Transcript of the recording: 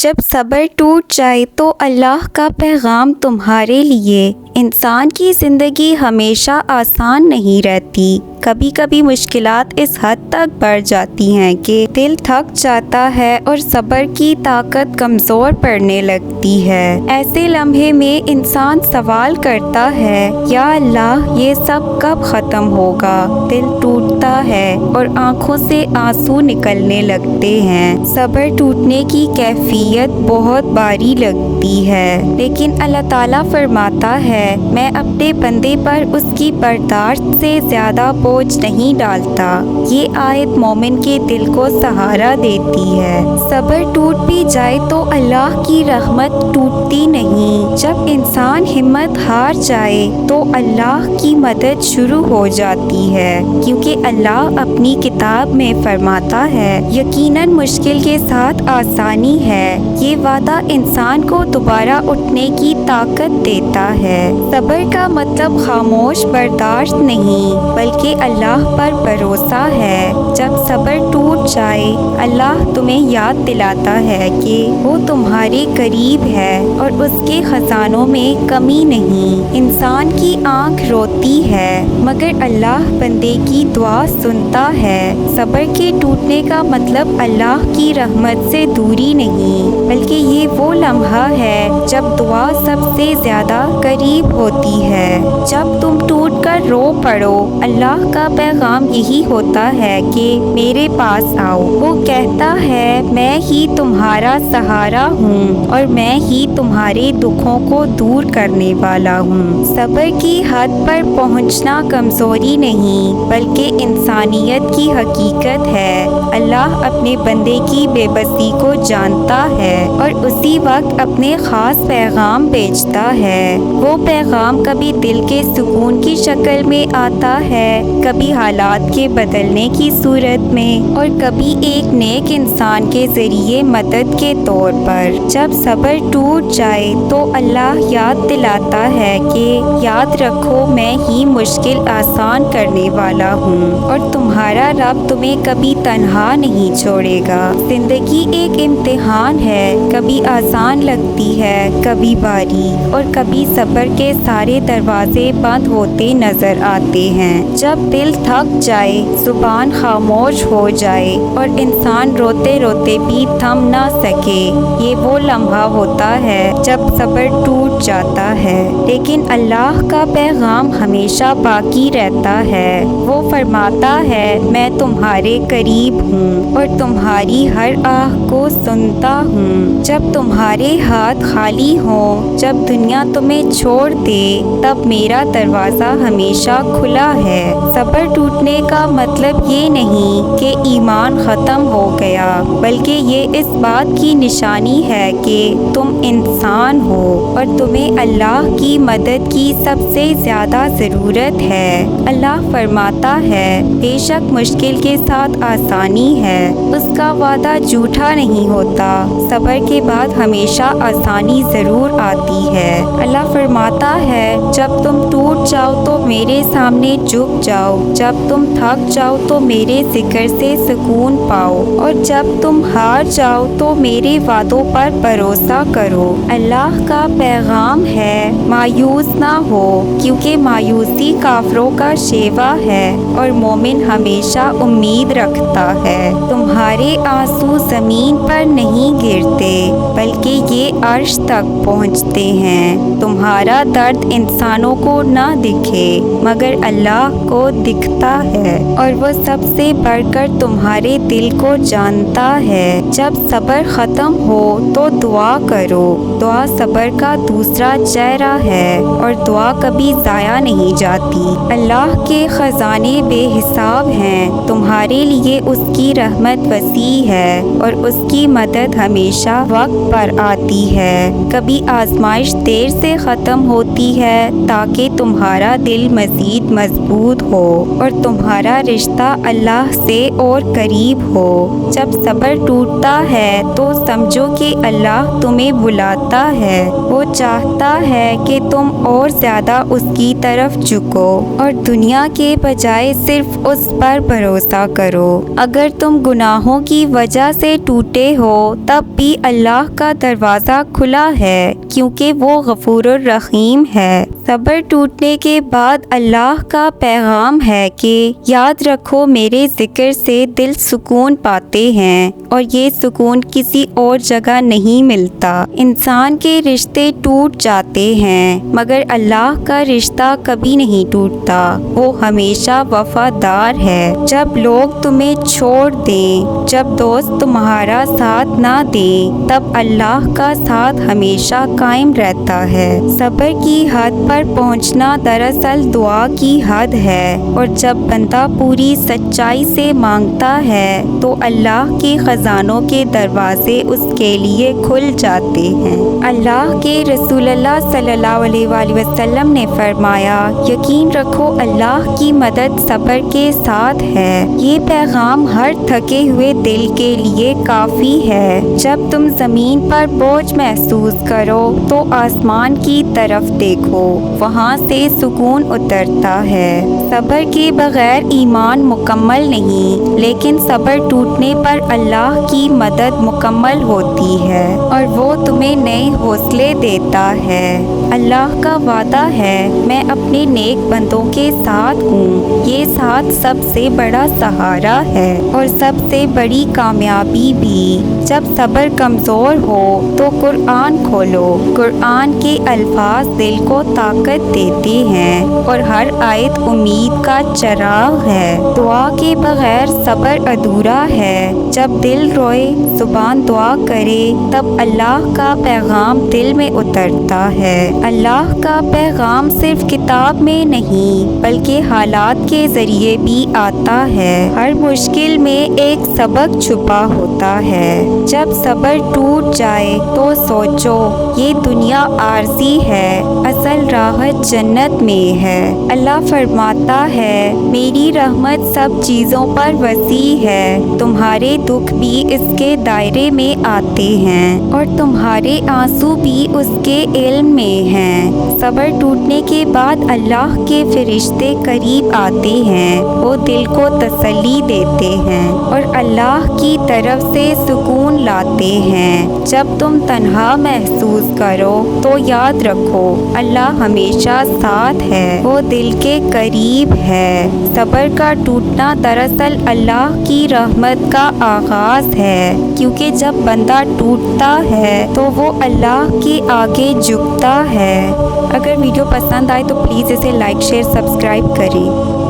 جب صبر ٹوٹ جائے تو اللہ کا پیغام تمہارے لیے۔ انسان کی زندگی ہمیشہ آسان نہیں رہتی، کبھی کبھی مشکلات اس حد تک بڑھ جاتی ہیں کہ دل تھک جاتا ہے اور صبر کی طاقت کمزور پڑنے لگتی ہے۔ ایسے لمحے میں انسان سوال کرتا ہے، یا اللہ یہ سب کب ختم ہوگا؟ دل ٹوٹتا ہے اور آنکھوں سے آنسو نکلنے لگتے ہیں۔ صبر ٹوٹنے کی کیفیت بہت باری لگتی ہے، لیکن اللہ تعالیٰ فرماتا ہے، میں اپنے بندے پر اس کی برداشت سے زیادہ بوجھ نہیں ڈالتا۔ یہ آیت مومن کے دل کو سہارا دیتی ہے۔ صبر ٹوٹ بھی جائے تو اللہ کی رحمت ٹوٹتی نہیں۔ جب انسان ہمت ہار جائے تو اللہ کی مدد شروع ہو جاتی ہے، کیونکہ اللہ اپنی کتاب میں فرماتا ہے، یقیناً مشکل کے ساتھ آسانی ہے۔ یہ وعدہ انسان کو دوبارہ اٹھنے کی طاقت دیتا ہے۔ صبر کا مطلب خاموش برداشت نہیں، بلکہ اللہ پر بھروسہ ہے۔ جب صبر ٹوٹ جائے، اللہ تمہیں یاد دلاتا ہے کہ وہ تمہارے قریب ہے اور اس کے خزانوں میں کمی نہیں۔ انسان کی آنکھ روتی ہے، مگر اللہ بندے کی دعا سنتا ہے۔ صبر کے ٹوٹنے کا مطلب اللہ کی رحمت سے دوری نہیں، بلکہ یہ وہ لمحہ ہے جب دعا سب سے زیادہ قریب ہوتی ہے۔ جب تم ٹوٹ کر رو پڑو، اللہ کا پیغام یہی ہوتا ہے کہ میرے پاس آؤ۔ وہ کہتا ہے، میں ہی تمہارا سہارا ہوں اور میں ہی تمہارے دکھوں کو دور کرنے والا ہوں۔ صبر کی حد پر پہنچنا کمزوری نہیں، بلکہ انسانیت کی حقیقت ہے۔ اللہ اپنے بندے کی بے بسی کو جانتا ہے اور اسی وقت اپنے خاص پیغام بھیجتا ہے۔ وہ پیغام کبھی دل کے سکون کی شکل میں آتا ہے، کبھی حالات کے بدلنے کی صورت میں، اور کبھی ایک نیک انسان کے ذریعے مدد کے طور پر۔ جب صبر ٹوٹ جائے تو اللہ یاد دلاتا ہے کہ یاد رکھو، میں ہی مشکل آسان کرنے والا ہوں اور تمہارا رب تمہیں کبھی تنہا نہیں چھوڑے گا۔ زندگی ایک امتحان ہے، کبھی آسان لگتی ہے، کبھی بھاری، اور کبھی صبر کے سارے دروازے بند ہوتے نظر آتے ہیں۔ جب دل تھک جائے، زبان خاموش ہو جائے اور انسان روتے روتے بھی تھم نہ سکے، یہ وہ لمحہ ہوتا ہے جب صبر ٹوٹ جاتا ہے۔ لیکن اللہ کا پیغام ہمیشہ باقی رہتا ہے۔ وہ فرماتا ہے، میں تمہارے قریب ہوں اور تمہاری ہر آہ کو سنتا ہوں۔ جب تمہارے ہاتھ خالی ہوں، جب دنیا تمہیں چھوڑ دے، تب میرا دروازہ ہمیشہ کھلا ہے۔ صبر ٹوٹنے کا مطلب یہ نہیں کہ ایمان ختم ہو گیا، بلکہ یہ اس بات کی نشانی ہے کہ تم انسان ہو اور تمہیں اللہ کی مدد کی سب سے زیادہ ضرورت ہے۔ اللہ فرماتا ہے، بے شک مشکل کے ساتھ آسانی ہے، اس کا وعدہ جھوٹا نہیں ہوتا۔ صبر کے بعد ہمیشہ آسانی ضرور آتی ہے۔ اللہ فرماتا ہے، جب تم ٹوٹ جاؤ تو میرے سامنے جھک جاؤ، جب تم تھک جاؤ تو میرے ذکر سے سکون پاؤ، اور جب تم ہار جاؤ تو میرے وعدوں پر بھروسہ کرو۔ اللہ کا پیغام ہے، مایوس نہ ہو، کیونکہ مایوسی کافروں کا شیوا ہے اور مومن ہمیشہ امید رکھتا ہے۔ تمہارے آنسو زمین پر نہیں گرتے، بلکہ یہ عرش تک پہنچتے ہیں۔ تمہارا درد انسانوں کو نہ دکھے، مگر اللہ کو دکھتا ہے، اور وہ سب سے بڑھ کر تمہارے دل کو جانتا ہے۔ جب صبر ختم ہو تو دعا کرو۔ دعا صبر کا دوسرا چہرہ ہے، اور دعا کبھی ضائع نہیں جاتی۔ اللہ کے خزانے بے حساب ہیں، تمہارے لیے اس کی رحمت وسیع ہے اور اس کی مدد ہمیشہ وقت پر آتی ہے۔ کبھی آزمائش دیر سے ختم ہوتی ہے تاکہ تمہارا دل مزید مضبوط ہو اور تمہارا رشتہ اللہ سے اور قریب ہو۔ جب صبر ٹوٹتا ہے تو سمجھو کہ اللہ تمہیں بلاتا ہے۔ وہ چاہتا ہے کہ تم اور زیادہ اس کی طرف جھکو اور دنیا کے بجائے صرف اس پر بھروسہ کرو۔ اگر تم گناہوں کی وجہ سے ٹوٹے ہو تب بھی اللہ کا دروازہ کھلا ہے، کیونکہ وہ غفور الرحیم ہے۔ صبر ٹوٹنے کے بعد اللہ کا پیغام ہے کہ یاد رکھو میرے ذکر سے دل سکون پاتے ہیں، اور یہ سکون کسی اور جگہ نہیں ملتا۔ انسان کے رشتے ٹوٹ جاتے ہیں مگر اللہ کا رشتہ کبھی نہیں ٹوٹتا، وہ ہمیشہ وفادار ہے۔ جب لوگ تمہیں چھوڑ دیں، جب دوست تمہارا ساتھ نہ دیں، تب اللہ کا ساتھ ہمیشہ قائم رہتا ہے۔ صبر کی حد پر پہنچنا دراصل دعا کی حد ہے، اور جب بندہ پوری سچائی سے مانگتا ہے تو اللہ کے خزانوں کے دروازے اس کے لیے کھل جاتے ہیں۔ اللہ کے رسول اللہ صلی اللہ علیہ وآلہ وسلم نے فرمایا، یقین رکھو اللہ کی مدد صبر کے ساتھ ہے۔ یہ پیغام ہر تھکے ہوئے دل کے لیے کافی ہے۔ جب تم زمین پر بوجھ محسوس کرو تو آسمان کی طرف دیکھو، وہاں سے سکون اترتا ہے۔ صبر کے بغیر ایمان مکمل نہیں، لیکن صبر ٹوٹنے پر اللہ کی مدد مکمل ہوتی ہے اور وہ تمہیں نئے حوصلے دیتا ہے۔ اللہ کا وعدہ ہے، میں اپنے نیک بندوں کے ساتھ ہوں۔ یہ ساتھ سب سے بڑا سہارا ہے اور سب سے بڑی کامیابی بھی۔ جب صبر کمزور ہو تو قرآن کھولو، قرآن کے الفاظ دل کو طاقت دیتے ہیں اور ہر آیت امید کا چراغ ہے۔ دعا کے بغیر صبر ادھورا ہے۔ جب دل روئے، زبان دعا کرے، تب اللہ کا پیغام دل میں اترتا ہے۔ اللہ کا پیغام صرف کتاب میں نہیں بلکہ حالات کے ذریعے بھی آتا ہے۔ ہر مشکل میں ایک سبق چھپا ہوتا ہے۔ جب صبر ٹوٹ جائے تو سوچو، یہ دنیا عارضی ہے، اصل راحت جنت میں ہے۔ اللہ فرماتا ہے، میری رحمت سب چیزوں پر وسیع ہے، تمہارے دکھ بھی اس کے دائرے میں آتے ہیں اور تمہارے آنسو بھی اس کے علم میں ہیں۔ صبر ٹوٹنے کے بعد اللہ کے فرشتے قریب آتے ہیں، وہ دل کو تسلی دیتے ہیں اور اللہ کی طرف سے سکون لاتے ہیں۔ جب تم تنہا محسوس کرو تو یاد رکھو، اللہ ہمیشہ ساتھ ہے، وہ دل کے قریب ہے۔ صبر کا ٹوٹنا دراصل اللہ کی رحمت کا آغاز ہے، کیونکہ جب بندہ ٹوٹتا ہے تو وہ اللہ کے آگے جھکتا ہے۔ اگر ویڈیو پسند آئے تو پلیز اسے لائک، شیئر، سبسکرائب کریں۔